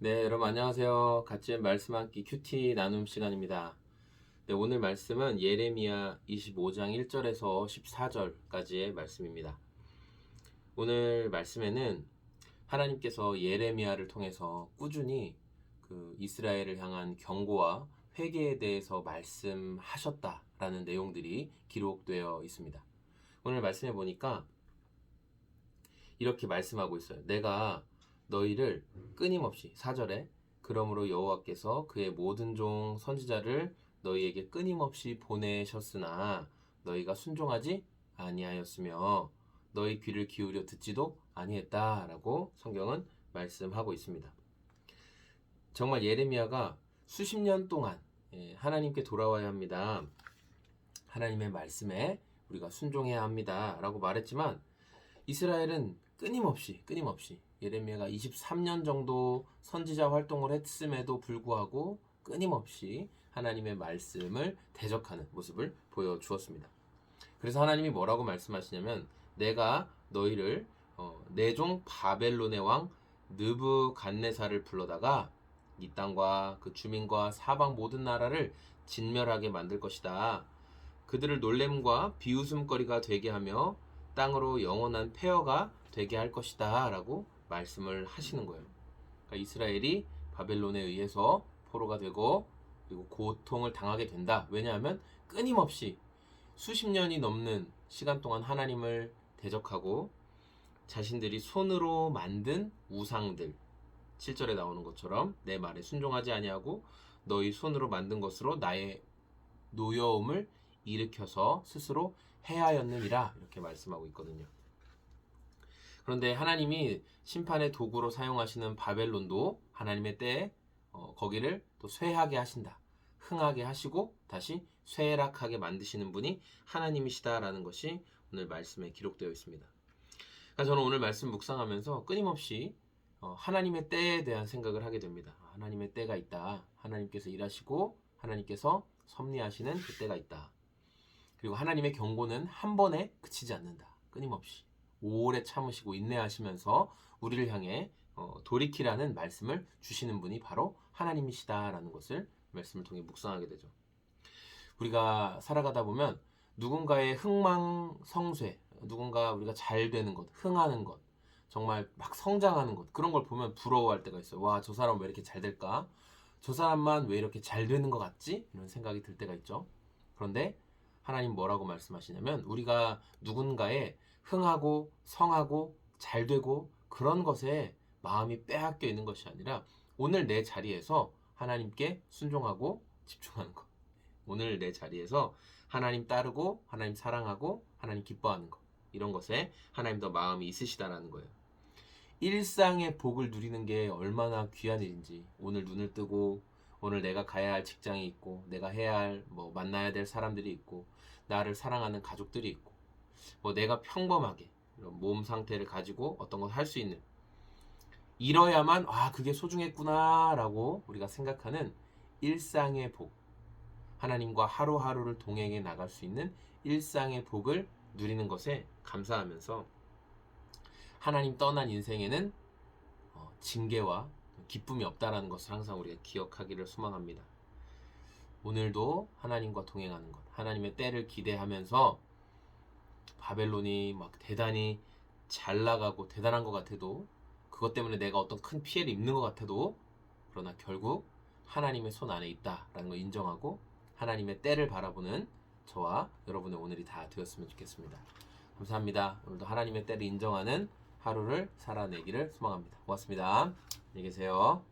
네, 여러분 안녕하세요. 같이 말씀 함기 큐티 나눔 시간입니다. 네, 오늘 말씀은 예레미야 25장 1절에서 14절까지의 말씀입니다. 오늘 말씀에는 하나님께서 예레미야를 통해서 꾸준히 이스라엘을 향한 경고와 회개에 대해서 말씀하셨다라는 내용들이 기록되어 있습니다. 오늘 말씀해 보니까 이렇게 말씀하고 있어요. 내가 너희를 끊임없이 4절에 그러므로 여호와께서 그의 모든 종 선지자를 너희에게 끊임없이 보내셨으나 너희가 순종하지 아니하였으며 너희 귀를 기울여 듣지도 아니했다라고 성경은 말씀하고 있습니다. 정말 예레미야가 수십 년 동안 하나님께 돌아와야 합니다. 하나님의 말씀에 우리가 순종해야 합니다. 라고 말했지만 이스라엘은 끊임없이 예레미야가 23년 정도 선지자 활동을 했음에도 불구하고 끊임없이 하나님의 말씀을 대적하는 모습을 보여주었습니다. 그래서 하나님이 뭐라고 말씀하시냐면 내가 너희를 내 종 바벨론의 왕 느부갓네살을 불러다가 이 땅과 그 주민과 사방 모든 나라를 진멸하게 만들 것이다. 그들을 놀램과 비웃음거리가 되게 하며 땅으로 영원한 폐허가 되게 할 것이다 라고 말씀을 하시는 거예요. 그러니까 이스라엘이 바벨론에 의해서 포로가 되고 그리고 고통을 당하게 된다. 왜냐하면 끊임없이 수십 년이 넘는 시간 동안 하나님을 대적하고 자신들이 손으로 만든 우상들 7절에 나오는 것처럼 내 말에 순종하지 아니하고 너희 손으로 만든 것으로 나의 노여움을 일으켜서 스스로 해하였느니라 이렇게 말씀하고 있거든요. 그런데 하나님이 심판의 도구로 사용하시는 바벨론도 하나님의 때에 거기를 또 쇠하게 하신다. 흥하게 하시고 다시 쇠락하게 만드시는 분이 하나님이시다라는 것이 오늘 말씀에 기록되어 있습니다. 그러니까 저는 오늘 말씀 묵상하면서 끊임없이 하나님의 때에 대한 생각을 하게 됩니다. 하나님의 때가 있다. 하나님께서 일하시고 하나님께서 섭리하시는 그 때가 있다. 그리고 하나님의 경고는 한 번에 그치지 않는다. 끊임없이 오래 참으시고 인내하시면서 우리를 향해 돌이키라는 말씀을 주시는 분이 바로 하나님이시다라는 것을 말씀을 통해 묵상하게 되죠. 우리가 살아가다 보면 누군가의 흥망성쇠, 누군가 우리가 잘 되는 것, 흥하는 것, 정말 막 성장하는 것, 그런 걸 보면 부러워할 때가 있어요. 와, 저 사람 왜 이렇게 잘 될까? 저 사람만 왜 이렇게 잘 되는 것 같지? 이런 생각이 들 때가 있죠. 그런데 하나님 뭐라고 말씀하시냐면 우리가 누군가의 흥하고 성하고 잘 되고 그런 것에 마음이 빼앗겨 있는 것이 아니라 오늘 내 자리에서 하나님께 순종하고 집중하는 것. 오늘 내 자리에서 하나님 따르고 하나님 사랑하고 하나님 기뻐하는 것. 이런 것에 하나님 더 마음이 있으시다라는 거예요. 일상의 복을 누리는 게 얼마나 귀한 일인지 오늘 눈을 뜨고 오늘 내가 가야 할 직장이 있고 내가 해야 할 만나야 될 사람들이 있고 나를 사랑하는 가족들이 있고 내가 평범하게 이런 몸 상태를 가지고 어떤 걸 할 수 있는 이뤄야만 그게 소중했구나 라고 우리가 생각하는 일상의 복, 하나님과 하루하루를 동행해 나갈 수 있는 일상의 복을 누리는 것에 감사하면서 하나님 떠난 인생에는 징계와 기쁨이 없다라는 것을 항상 우리가 기억하기를 소망합니다. 오늘도 하나님과 동행하는 것, 하나님의 때를 기대하면서 바벨론이 막 대단히 잘 나가고 대단한 것 같아도 그것 때문에 내가 어떤 큰 피해를 입는 것 같아도 그러나 결국 하나님의 손 안에 있다라는 걸 인정하고 하나님의 때를 바라보는 저와 여러분의 오늘이 다 되었으면 좋겠습니다. 감사합니다. 오늘도 하나님의 때를 인정하는 하루를 살아내기를 소망합니다. 고맙습니다. 안녕히 계세요.